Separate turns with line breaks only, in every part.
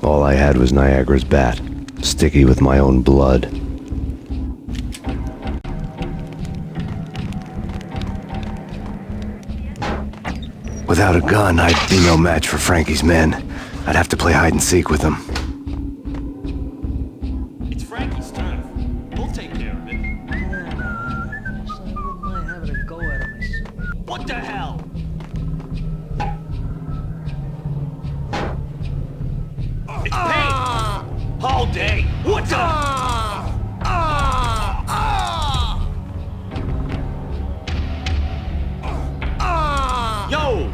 All I had was Niagara's bat, sticky with my own blood. Without a gun, I'd be no match for Frankie's men. I'd have to play hide and seek with them.
It's Frankie's turn. We'll take care of it.
Yeah, so I wouldn't mind having a go at him myself.
What the hell? It's Payne! All day! What the? Yo!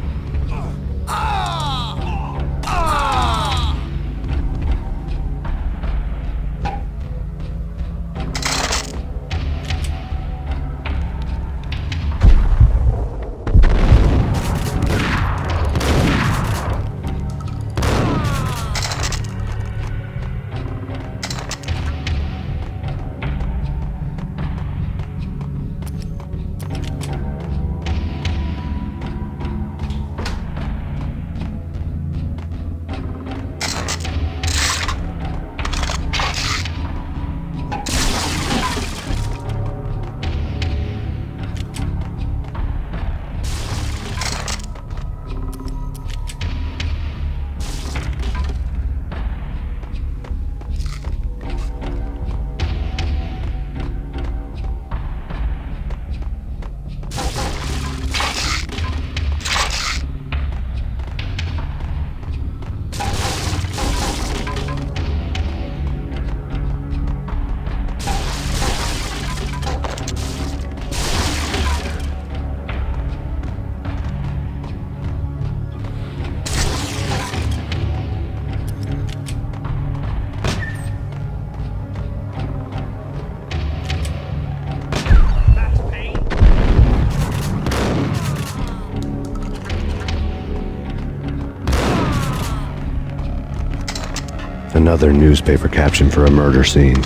Another newspaper caption for a murder scene.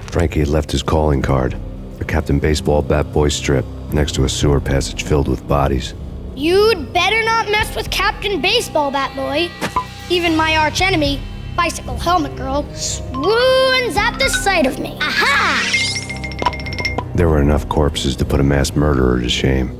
Frankie had left his calling card, a Captain Baseball bat boy strip, next to a sewer passage filled with bodies.
You'd better not mess with Captain Baseball Bat Boy. Even my archenemy, Bicycle Helmet Girl, swoons at the sight of me. Aha!
There were enough corpses to put a mass murderer to shame.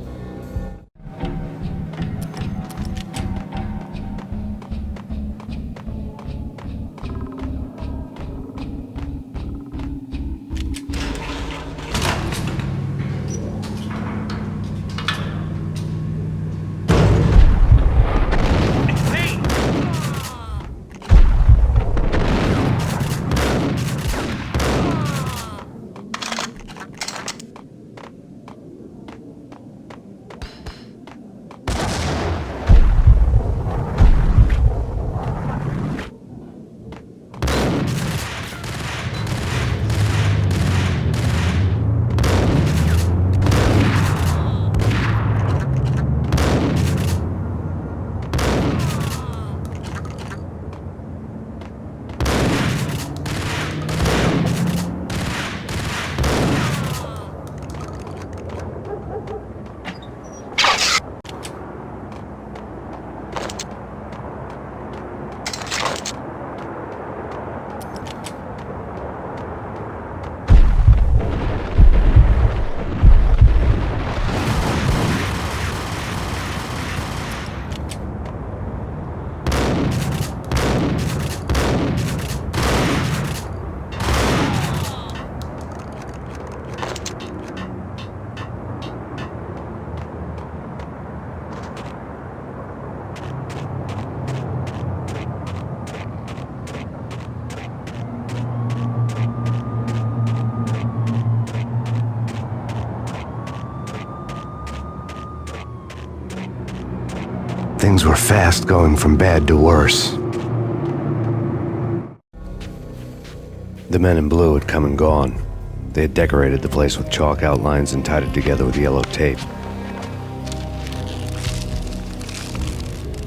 Things were fast going from bad to worse. The men in blue had come and gone. They had decorated the place with chalk outlines and tied it together with yellow tape.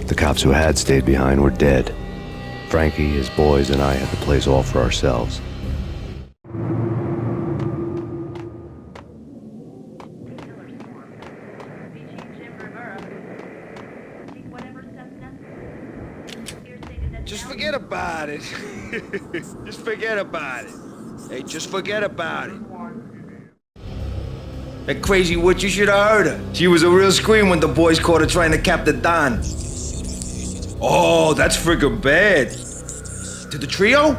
The cops who had stayed behind were dead. Frankie, his boys, and I had the place all for ourselves.
Just forget about it. Just forget about it. Hey, just forget about it. That crazy witch, you should have heard her. She was a real scream when the boys caught her trying to cap the Don. Oh, that's friggin' bad. To the trio?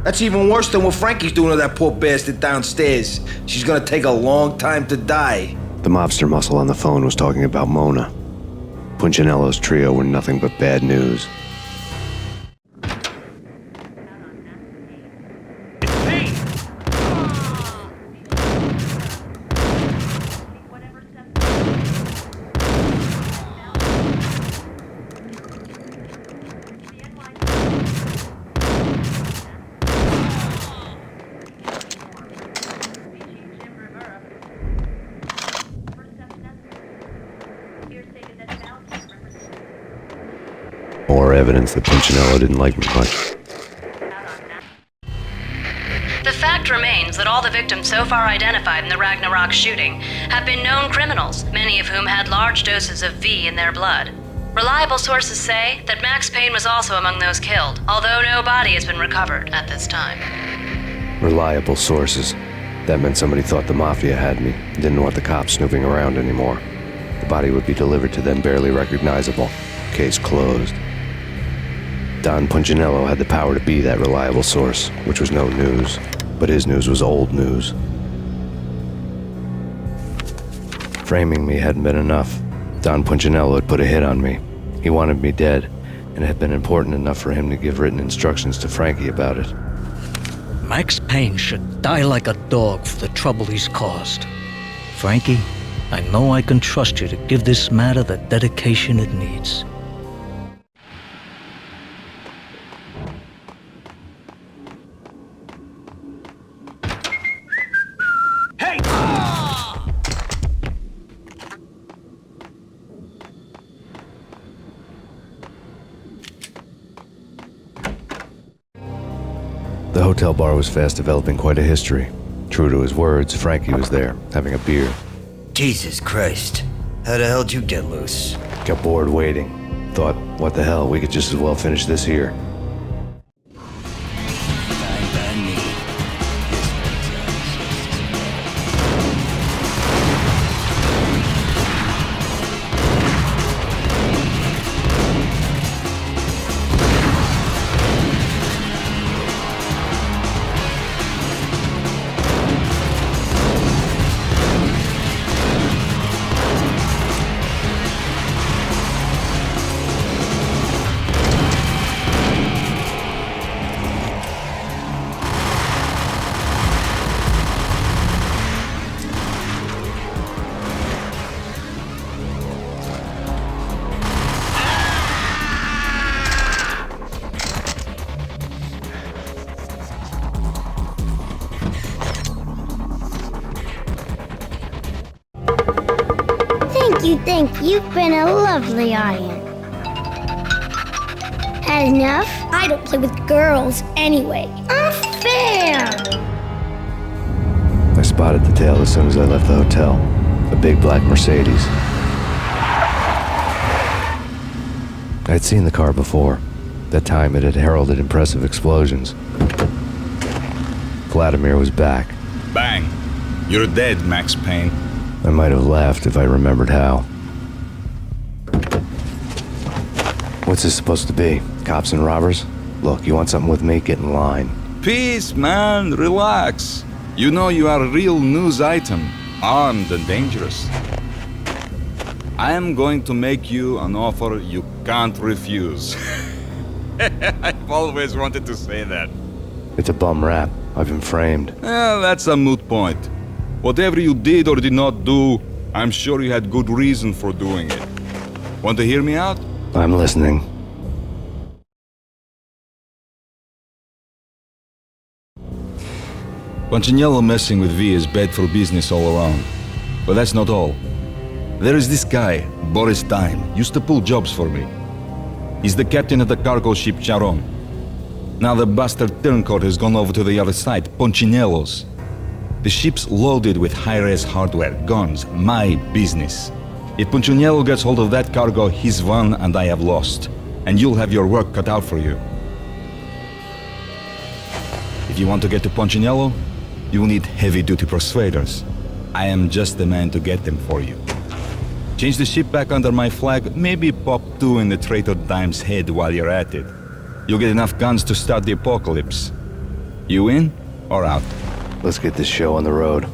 That's even worse than what Frankie's doing to that poor bastard downstairs. She's gonna take a long time to die.
The mobster muscle on the phone was talking about Mona. Punchinello's trio were nothing but bad news.
Payne!
More evidence that Punchinello didn't like me much.
The fact remains that all the victims so far identified in the Ragnarok shooting have been known criminals, many of whom had large doses of V in their blood. Reliable sources say that Max Payne was also among those killed, although no body has been recovered at this time.
Reliable sources. That meant somebody thought the Mafia had me, didn't want the cops snooping around anymore. The body would be delivered to them barely recognizable. Case closed. Don Punchinello had the power to be that reliable source, which was no news. But his news was old news. Framing me hadn't been enough. Don Punchinello had put a hit on me. He wanted me dead, and it had been important enough for him to give written instructions to Frankie about it.
Max Payne should die like a dog for the trouble he's caused. Frankie, I know I can trust you to give this matter the dedication it needs.
Hey!
The hotel bar was fast developing quite a history. True to his words, Frankie was there, having a beer.
Jesus Christ. How the hell did you get loose?
Got bored waiting. Thought, what the hell, we could just as well finish this here.
Thank you. You've been a lovely audience. Had enough? I don't play with girls anyway. Unfair!
I spotted the tail as soon as I left the hotel. A big black Mercedes. I'd seen the car before. That time it had heralded impressive explosions. Vladimir was back.
Bang! You're dead, Max Payne.
I might have laughed if I remembered how. What's this supposed to be? Cops and robbers? Look, you want something with me? Get in line.
Peace, man. Relax. You know you are a real news item, armed and dangerous. I am going to make you an offer you can't refuse. I've always wanted to say that.
It's a bum rap. I've been framed.
That's a moot point. Whatever you did or did not do, I'm sure you had good reason for doing it. Want to hear me out?
I'm listening.
Punchinello messing with V is bad for business all around. But that's not all. There is this guy, Boris Time, used to pull jobs for me. He's the captain of the cargo ship Charon. Now the bastard turncoat has gone over to the other side, Punchinello's. The ship's loaded with high-res hardware, guns, my business. If Punchinello gets hold of that cargo, he's won and I have lost. And you'll have your work cut out for you. If you want to get to Punchinello, you will need heavy-duty persuaders. I am just the man to get them for you. Change the ship back under my flag, maybe pop 2 in the traitor Dime's head while you're at it. You'll get enough guns to start the apocalypse. You in or out?
Let's get this show on the road.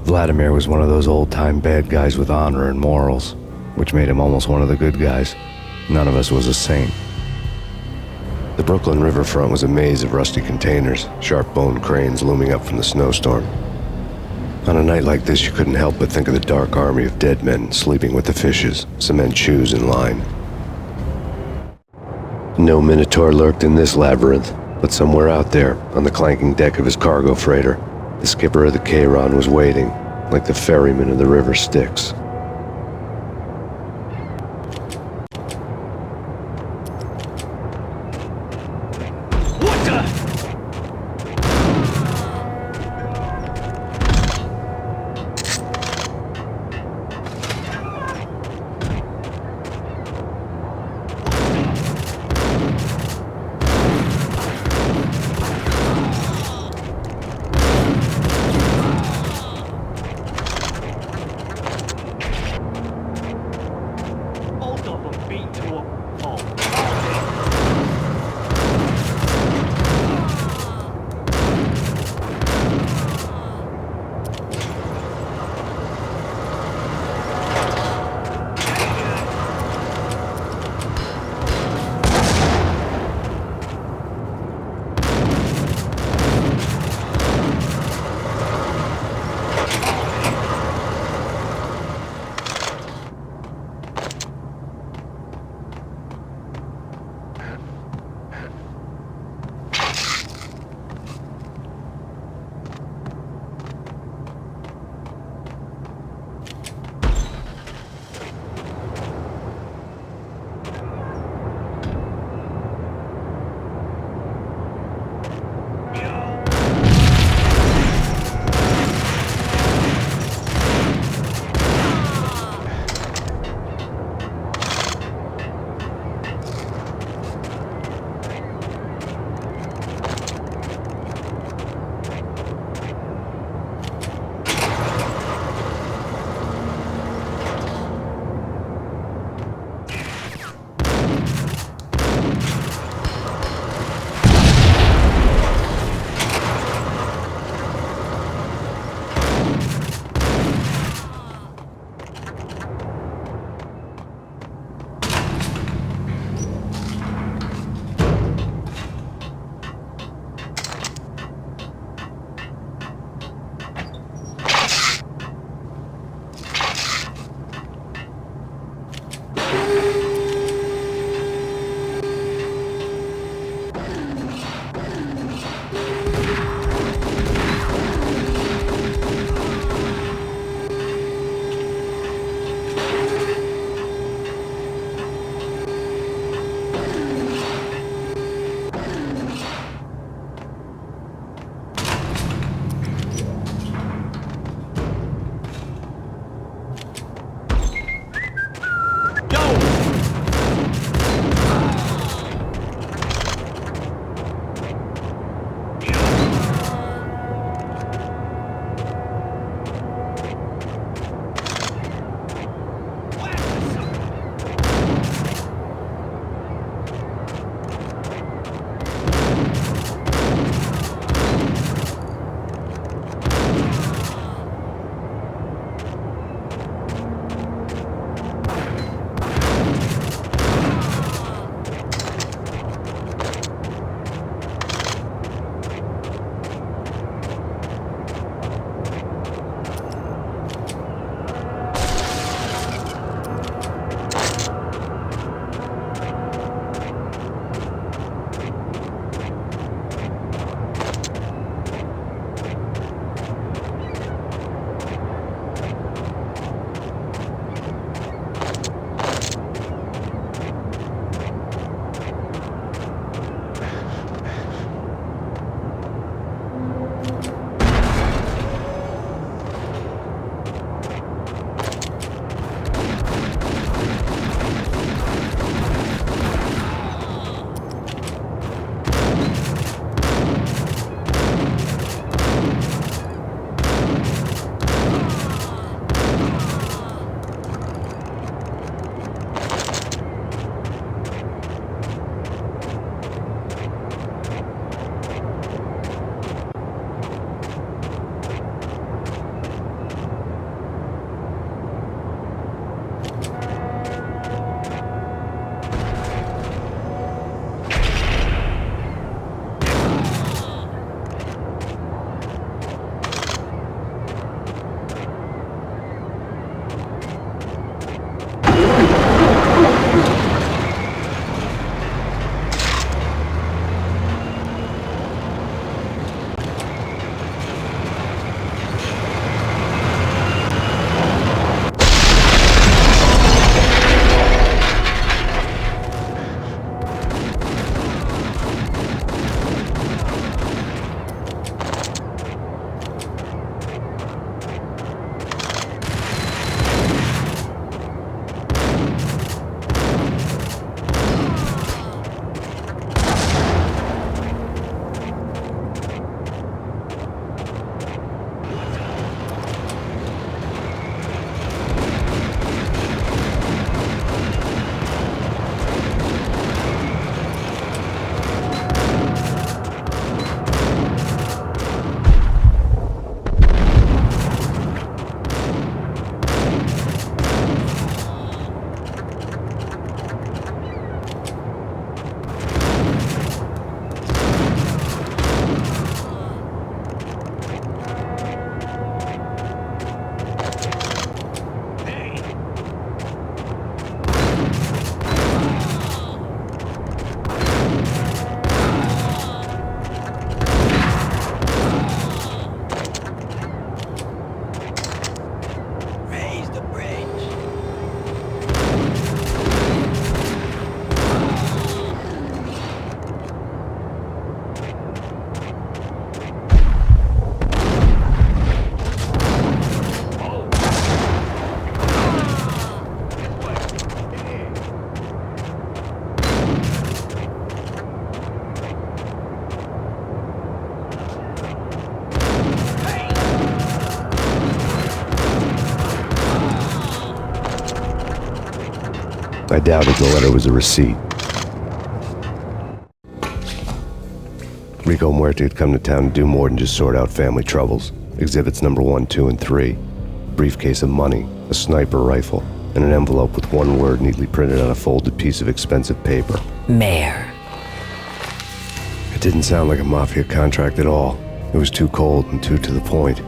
Vladimir was one of those old-time bad guys with honor and morals, which made him almost one of the good guys. None of us was a saint. The Brooklyn riverfront was a maze of rusty containers, sharp-boned cranes looming up from the snowstorm. On a night like this, you couldn't help but think of the dark army of dead men sleeping with the fishes, cement shoes in line. No Minotaur lurked in this labyrinth, but somewhere out there, on the clanking deck of his cargo freighter, the skipper of the Chiron was waiting, like the ferryman of the river Styx.
What the?
I doubted the letter was a receipt. Rico Muerte had come to town to do more than just sort out family troubles. Exhibits number 1, 2, and 3. A briefcase of money, a sniper rifle, and an envelope with one word neatly printed on a folded piece of expensive paper.
Mayor.
It didn't sound like a mafia contract at all. It was too cold and too to the point.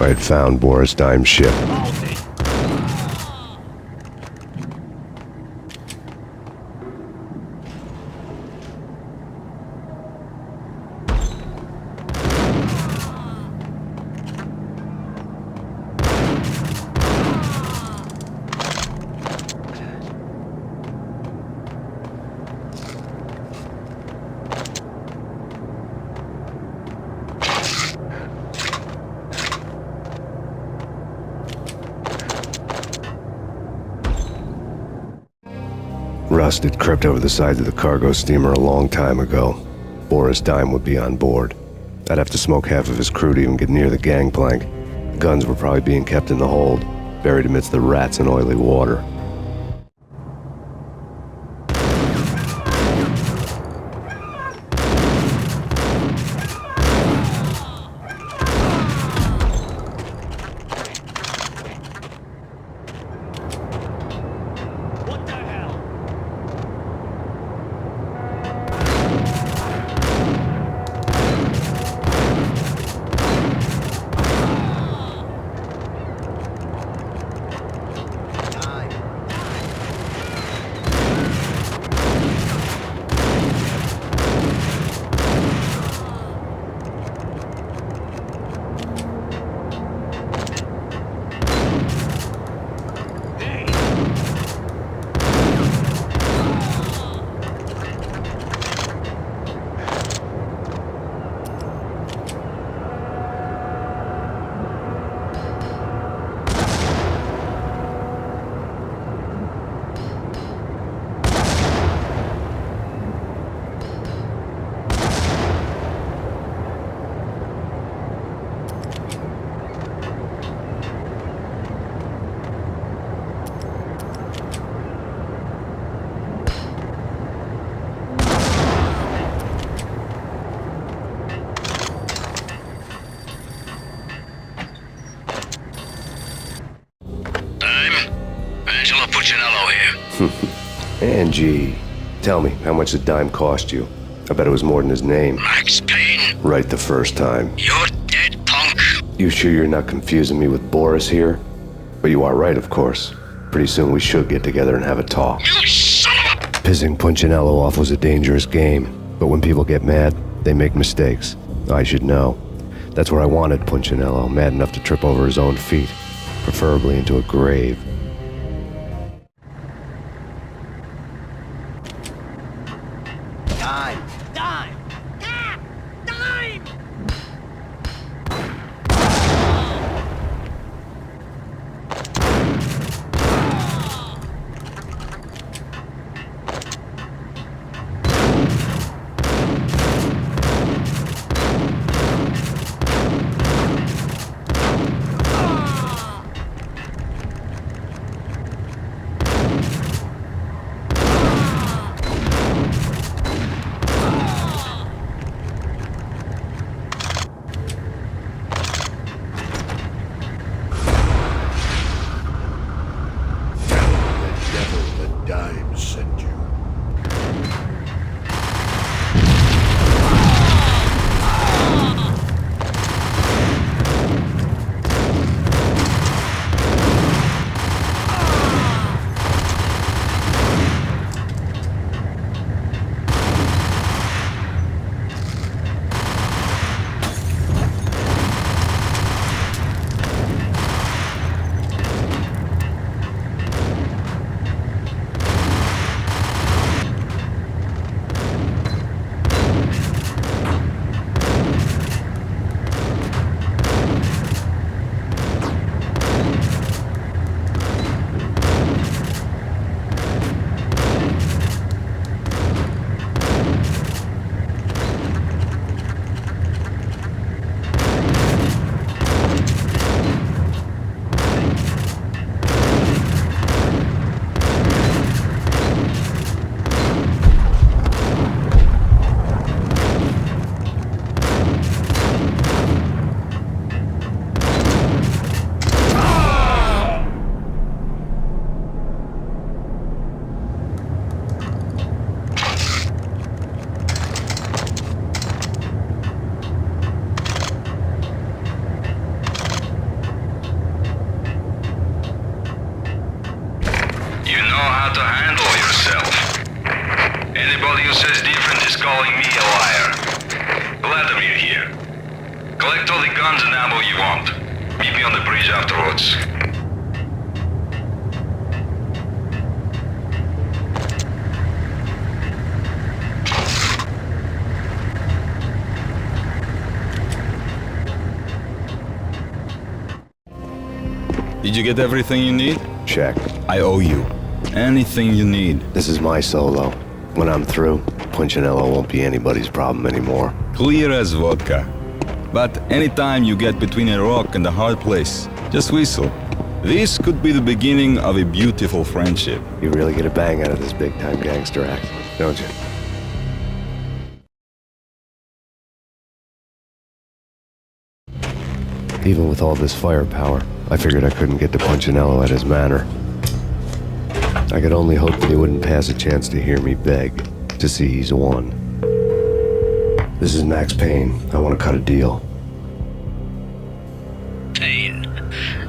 I had found Boris Dime's ship. Rust had crept over the sides of the cargo steamer a long time ago. Boris Dime would be on board. I'd have to smoke half of his crew to even get near the gangplank. The guns were probably being kept in the hold, buried amidst the rats and oily water.
What the hell?
Angie, tell me, how much did Dime cost you? I bet it was more than his name.
Max Payne,
Right the first time.
you're dead, punk.
You sure you're not confusing me with Boris here? But you are right, of course. Pretty soon we should get together and have a talk.
You son of a...
Pissing Punchinello off was a dangerous game, but when people get mad, they make mistakes. I should know. That's where I wanted Punchinello, mad enough to trip over his own feet, preferably into a grave.
Dime! Dime! Ah! Dime!
to handle yourself. Anybody who says different is calling me a liar. Vladimir here. Collect all the guns and ammo you want. Meet me on the bridge afterwards.
Did you get everything you need?
Check.
I owe you. Anything you need.
This is my solo. When I'm through, Punchinello won't be anybody's problem anymore.
Clear as vodka. But anytime you get between a rock and a hard place, just whistle. This could be the beginning of a beautiful friendship.
You really get a bang out of this big-time gangster act, don't you? Even with all this firepower, I figured I couldn't get to Punchinello at his manor. I could only hope that he wouldn't pass a chance to hear me beg, to see he's won. This is Max Payne. I want to cut a deal.
Payne,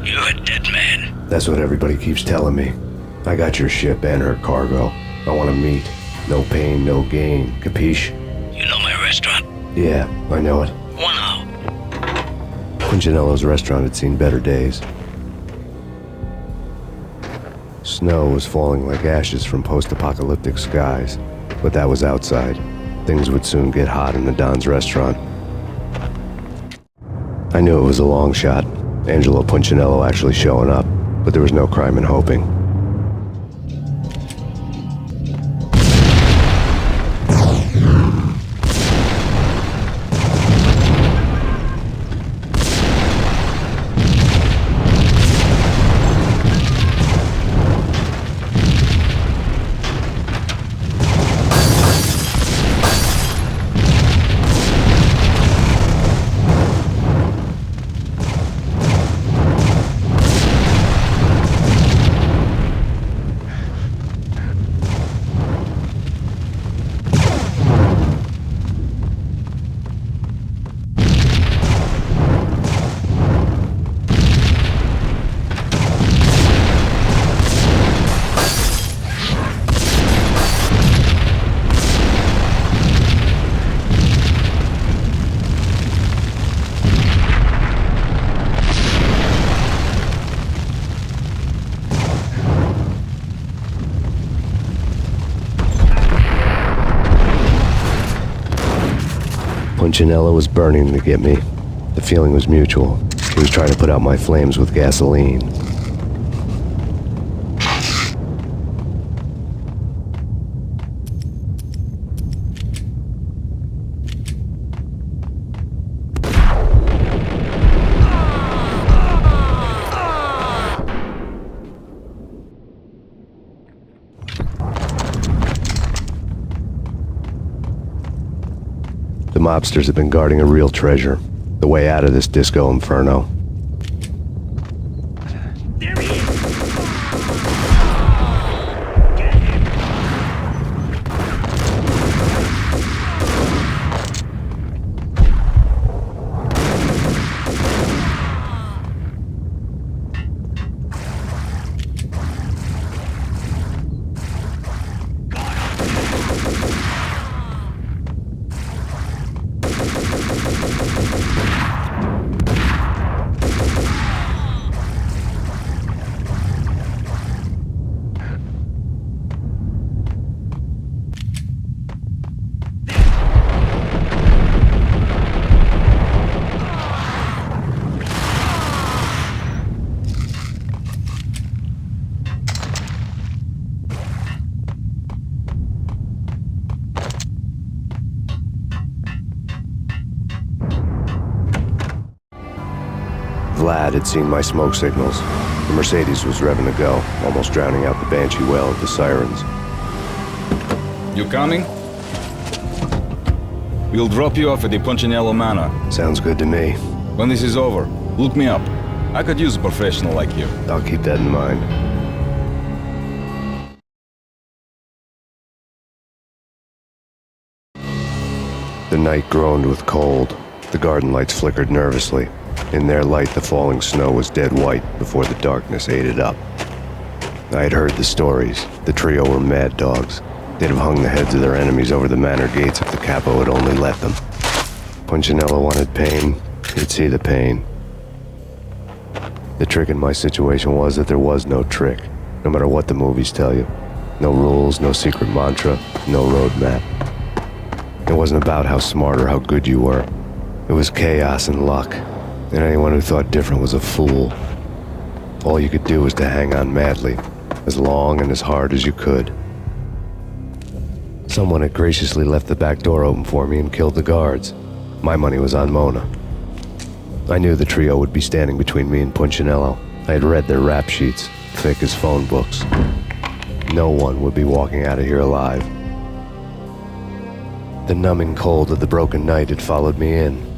you're a dead man.
That's what everybody keeps telling me. I got your ship and her cargo. I want to meet. No pain, no gain. Capiche?
You know my restaurant?
Yeah, I know it.
1 hour.
Punchinello's restaurant had seen better days. Snow was falling like ashes from post-apocalyptic skies, but that was outside. Things would soon get hot in the Don's restaurant. I knew it was a long shot, Angelo Punchinello actually showing up, but there was no crime in hoping. Punchinello was burning to get me. The feeling was mutual. He was trying to put out my flames with gasoline. The mobsters have been guarding a real treasure, the way out of this disco inferno.
There he is!
Vlad had seen my smoke signals. The Mercedes was revving to go, almost drowning out the banshee wail of the sirens.
You coming? We'll drop you off at the Punchinello Manor.
Sounds good to me.
When this is over, look me up. I could use a professional like you.
I'll keep that in mind. The night groaned with cold. The garden lights flickered nervously. In their light, the falling snow was dead white before the darkness ate it up. I had heard the stories. The trio were mad dogs. They'd have hung the heads of their enemies over the manor gates if the capo had only let them. Punchinello wanted Payne, he'd see the pain. The trick in my situation was that there was no trick, no matter what the movies tell you. No rules, no secret mantra, no roadmap. It wasn't about how smart or how good you were. It was chaos and luck, and anyone who thought different was a fool. All you could do was to hang on madly, as long and as hard as you could. Someone had graciously left the back door open for me and killed the guards. My money was on Mona. I knew the trio would be standing between me and Punchinello. I had read their rap sheets, thick as phone books. No one would be walking out of here alive. The numbing cold of the broken night had followed me in.